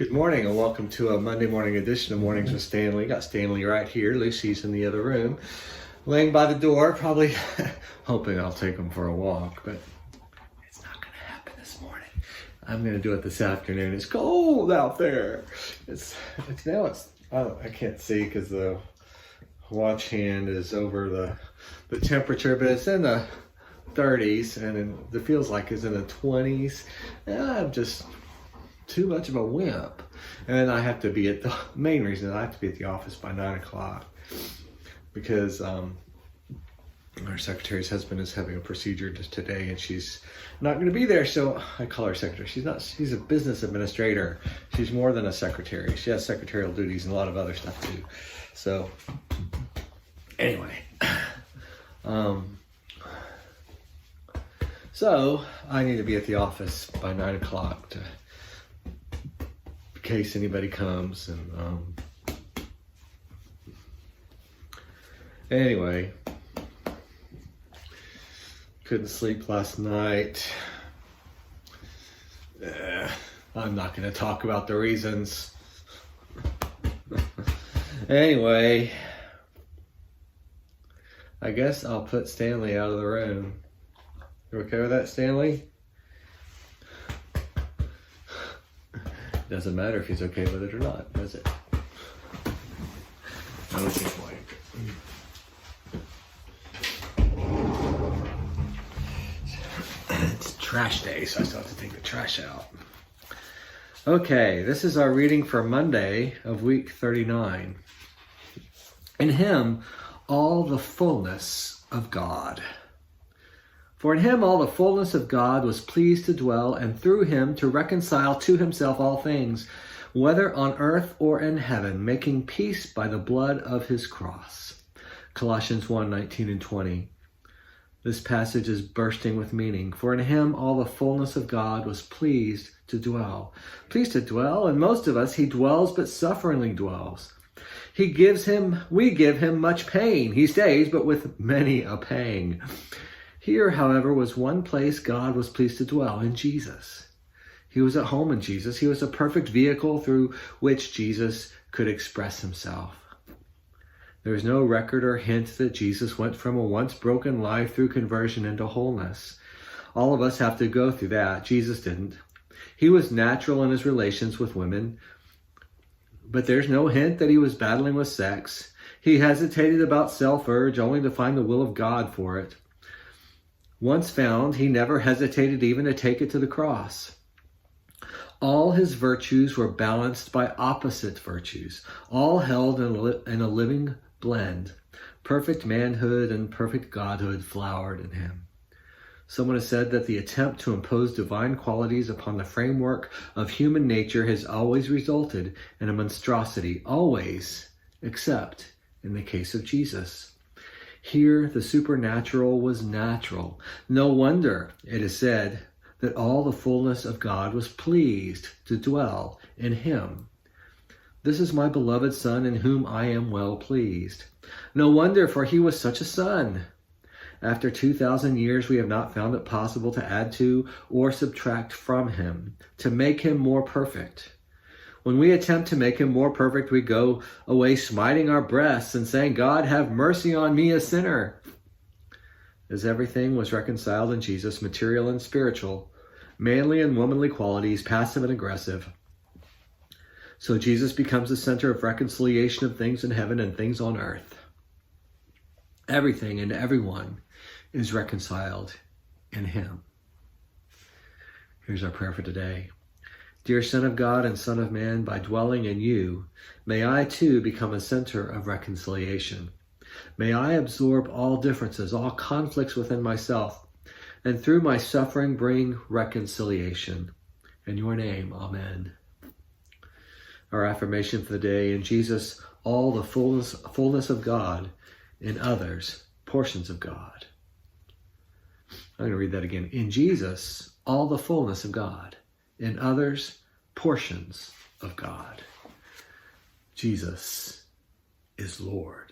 Good morning and welcome to a Monday morning edition of Mornings with Stanley. Got Stanley right here. Lucy's in the other room, laying by the door, probably hoping I'll take him for a walk, but it's not going to happen this morning. I'm going to do it this afternoon. It's cold out there. I can't see because the watch hand is over the temperature, but it's in the 30s and it feels like it's in the 20s. And I'm just too much of a wimp, and I have to be at the main reason is I have to be at the office by 9 o'clock because our secretary's husband is having a procedure today and she's not going to be there. So I call her secretary. She's a business administrator. She's more than a secretary. She has secretarial duties and a lot of other stuff too. So anyway, so I need to be at the office by 9 o'clock in case anybody comes. And anyway, couldn't sleep last night. I'm not going to talk about the reasons. Anyway, I guess I'll put Stanley out of the room. You okay with that, Stanley? Doesn't matter if he's okay with it or not, does it? Okay, it's trash day, so I still have to take the trash out. Okay, this is our reading for Monday of week 39. In him, all the fullness of God. For in him all the fullness of God was pleased to dwell, and through him to reconcile to himself all things, whether on earth or in heaven, making peace by the blood of his cross. Colossians 1:19 and 20. This passage is bursting with meaning. For in him all the fullness of God was pleased to dwell. Pleased to dwell, and most of us, he dwells but sufferingly dwells. We give him much pain. He stays, but with many a pang. Here, however, was one place God was pleased to dwell, in Jesus. He was at home in Jesus. He was a perfect vehicle through which Jesus could express himself. There is no record or hint that Jesus went from a once broken life through conversion into wholeness. All of us have to go through that. Jesus didn't. He was natural in his relations with women, but there's no hint that he was battling with sex. He hesitated about self-urge only to find the will of God for it. Once found, he never hesitated even to take it to the cross. All his virtues were balanced by opposite virtues, all held in a living blend. Perfect manhood and perfect godhood flowered in him. Someone has said that the attempt to impose divine qualities upon the framework of human nature has always resulted in a monstrosity, always, except in the case of Jesus. Here, the supernatural was natural. No wonder it is said that all the fullness of God was pleased to dwell in him. This is my beloved Son, in whom I am well pleased. No wonder, for he was such a son. After 2,000 years, we have not found it possible to add to or subtract from him, to make him more perfect. When we attempt to make him more perfect, we go away smiting our breasts and saying, God, have mercy on me, a sinner. As everything was reconciled in Jesus, material and spiritual, manly and womanly qualities, passive and aggressive, so Jesus becomes the center of reconciliation of things in heaven and things on earth. Everything and everyone is reconciled in him. Here's our prayer for today. Dear Son of God and Son of Man, by dwelling in you, may I too become a center of reconciliation. May I absorb all differences, all conflicts within myself, and through my suffering bring reconciliation. In your name, amen. Our affirmation for the day: in Jesus, all the fullness of God; in others, portions of God. I'm going to read that again. In Jesus, all the fullness of God; in others, portions of God. Jesus is Lord.